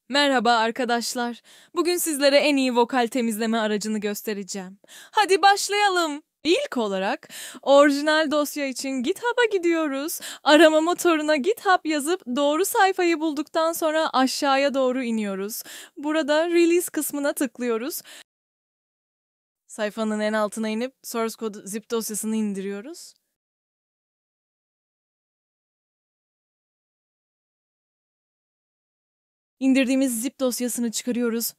Merhaba arkadaşlar. Bugün sizlere en iyi vokal temizleme aracını göstereceğim. Hadi başlayalım. İlk olarak orijinal dosya için GitHub'a gidiyoruz. Arama motoruna GitHub yazıp doğru sayfayı bulduktan sonra aşağıya doğru iniyoruz. Burada Release kısmına tıklıyoruz. Sayfanın en altına inip source code zip dosyasını indiriyoruz. İndirdiğimiz zip dosyasını çıkarıyoruz.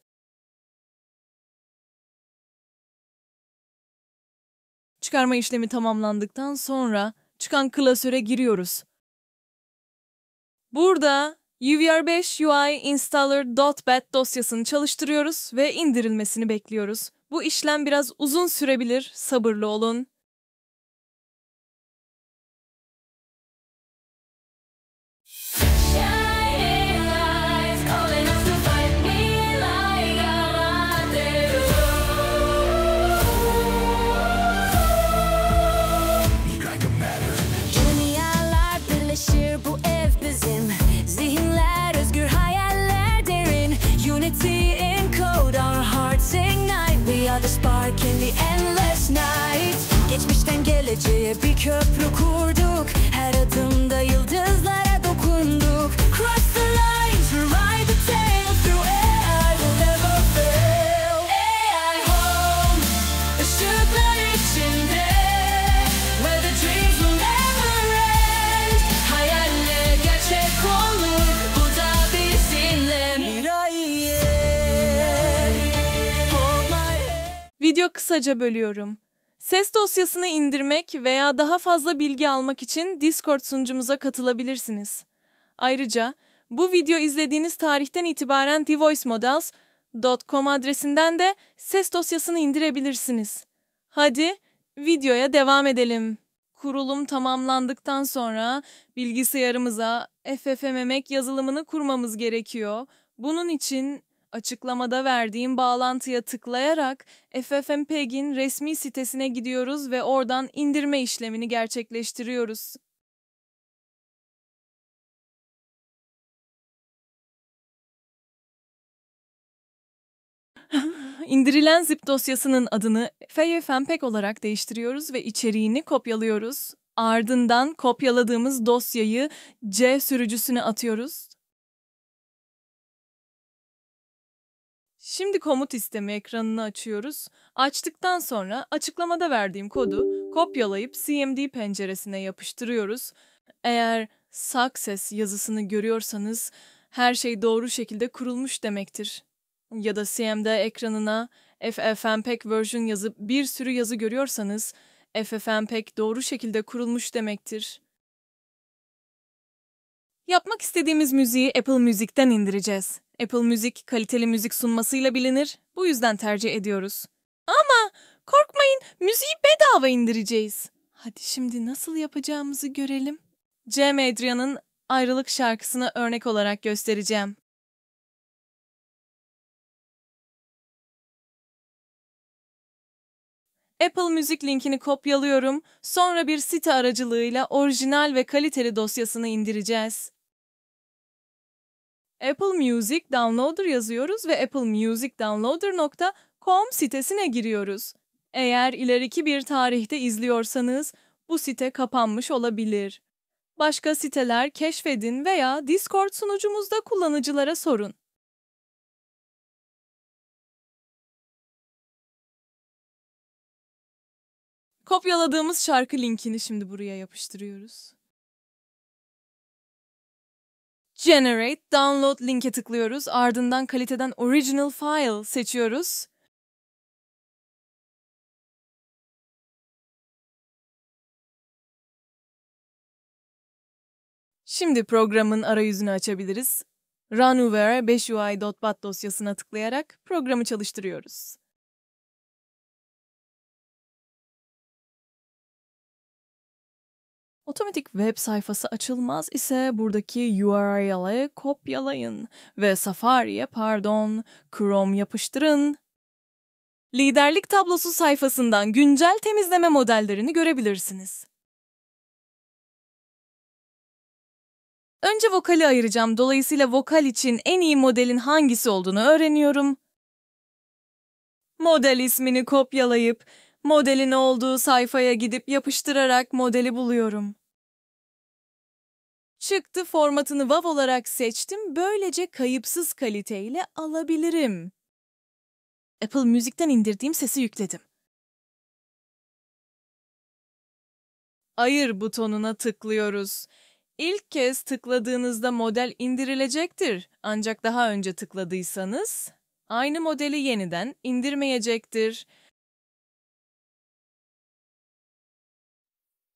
Çıkarma işlemi tamamlandıktan sonra çıkan klasöre giriyoruz. Burada UVR5 UI installer.bat dosyasını çalıştırıyoruz ve indirilmesini bekliyoruz. Bu işlem biraz uzun sürebilir, sabırlı olun. Shining lights calling us to fight me like Dünyalar birleşir, bu ev bizim. Zihinler özgür, hayaller derin. Unity encode, our hearts ignite. We are the spark in the endless night. Geçmişten geleceğe bir köprü kurduk. Her adımda yıldızlara dokunduk. Cross the lines, rewrite the tale. Through AI will never fail. AI home, ışıklar içinde. Where the dreams will never end. Hayaller gerçek olur. Bu da bizimle. Miraye. Hold my hand. Video kısaca bölüyorum. Ses dosyasını indirmek veya daha fazla bilgi almak için Discord sunucumuza katılabilirsiniz. Ayrıca bu video izlediğiniz tarihten itibaren thevoicemodels.com adresinden de ses dosyasını indirebilirsiniz. Hadi videoya devam edelim. Kurulum tamamlandıktan sonra bilgisayarımıza FFmpeg yazılımını kurmamız gerekiyor. Bunun için açıklamada verdiğim bağlantıya tıklayarak FFmpeg'in resmi sitesine gidiyoruz ve oradan indirme işlemini gerçekleştiriyoruz. İndirilen zip dosyasının adını FFmpeg olarak değiştiriyoruz ve içeriğini kopyalıyoruz. Ardından kopyaladığımız dosyayı C sürücüsüne atıyoruz. Şimdi komut istemi ekranını açıyoruz. Açtıktan sonra açıklamada verdiğim kodu kopyalayıp CMD penceresine yapıştırıyoruz. Eğer success yazısını görüyorsanız her şey doğru şekilde kurulmuş demektir. Ya da CMD ekranına FFmpeg version yazıp bir sürü yazı görüyorsanız FFmpeg doğru şekilde kurulmuş demektir. Yapmak istediğimiz müziği Apple Music'ten indireceğiz. Apple Music kaliteli müzik sunmasıyla bilinir, bu yüzden tercih ediyoruz. Ama korkmayın, müziği bedava indireceğiz. Hadi şimdi nasıl yapacağımızı görelim. Cem Adrian'ın Ayrılık şarkısını örnek olarak göstereceğim. Apple Music linkini kopyalıyorum, sonra bir site aracılığıyla orijinal ve kaliteli dosyasını indireceğiz. Apple Music Downloader yazıyoruz ve applemusicdownloader.com sitesine giriyoruz. Eğer ileriki bir tarihte izliyorsanız bu site kapanmış olabilir. Başka siteler keşfedin veya Discord sunucumuzda kullanıcılara sorun. Kopyaladığımız şarkı linkini şimdi buraya yapıştırıyoruz. Generate, Download linke tıklıyoruz. Ardından kaliteden Original File seçiyoruz. Şimdi programın arayüzünü açabiliriz. Runware 5UI.bat dosyasına tıklayarak programı çalıştırıyoruz. Otomatik web sayfası açılmaz ise buradaki URL'e kopyalayın ve Chrome yapıştırın. Liderlik tablosu sayfasından güncel temizleme modellerini görebilirsiniz. Önce vokali ayıracağım. Dolayısıyla vokal için en iyi modelin hangisi olduğunu öğreniyorum. Model ismini kopyalayıp modelin olduğu sayfaya gidip yapıştırarak modeli buluyorum. Çıktı formatını WAV olarak seçtim. Böylece kayıpsız kaliteyle alabilirim. Apple Music'ten indirdiğim sesi yükledim. Ayır butonuna tıklıyoruz. İlk kez tıkladığınızda model indirilecektir. Ancak daha önce tıkladıysanız aynı modeli yeniden indirmeyecektir.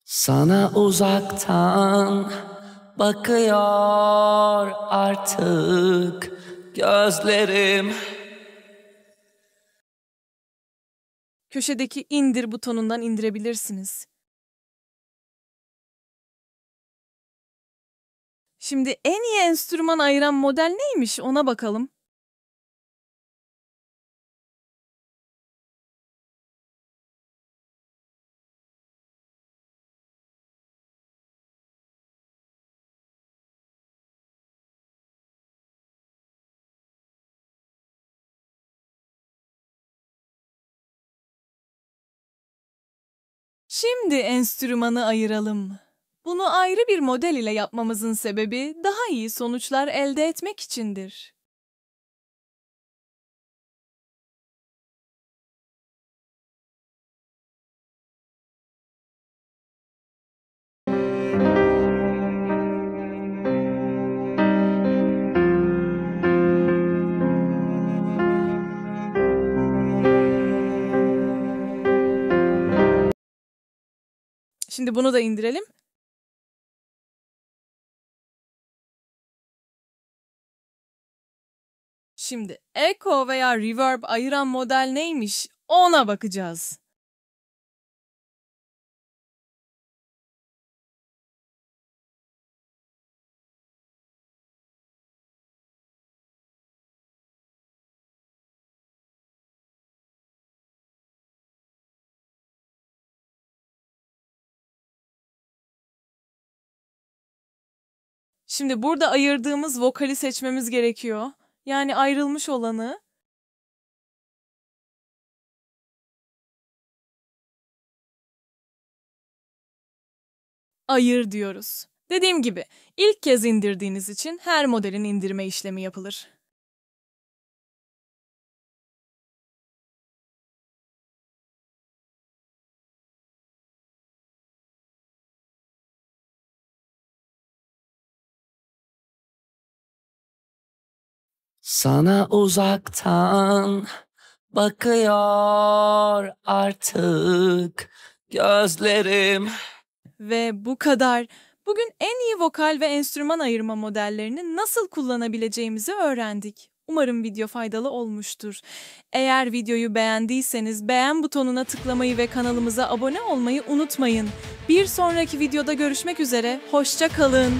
Sana uzaktan bakıyor artık gözlerim. Köşedeki indir butonundan indirebilirsiniz. Şimdi en iyi enstrüman ayıran model neymiş ona bakalım. Şimdi enstrümanı ayıralım. Bunu ayrı bir model ile yapmamızın sebebi daha iyi sonuçlar elde etmek içindir. Şimdi bunu da indirelim. Şimdi echo veya reverb ayıran model neymiş ona bakacağız. Şimdi burada ayırdığımız vokali seçmemiz gerekiyor. Yani ayrılmış olanı. Ayır diyoruz. Dediğim gibi ilk kez indirdiğiniz için her modelin indirme işlemi yapılır. Sana uzaktan bakıyor artık gözlerim. Ve bu kadar. Bugün en iyi vokal ve enstrüman ayırma modellerini nasıl kullanabileceğimizi öğrendik. Umarım video faydalı olmuştur. Eğer videoyu beğendiyseniz beğen butonuna tıklamayı ve kanalımıza abone olmayı unutmayın. Bir sonraki videoda görüşmek üzere, hoşça kalın.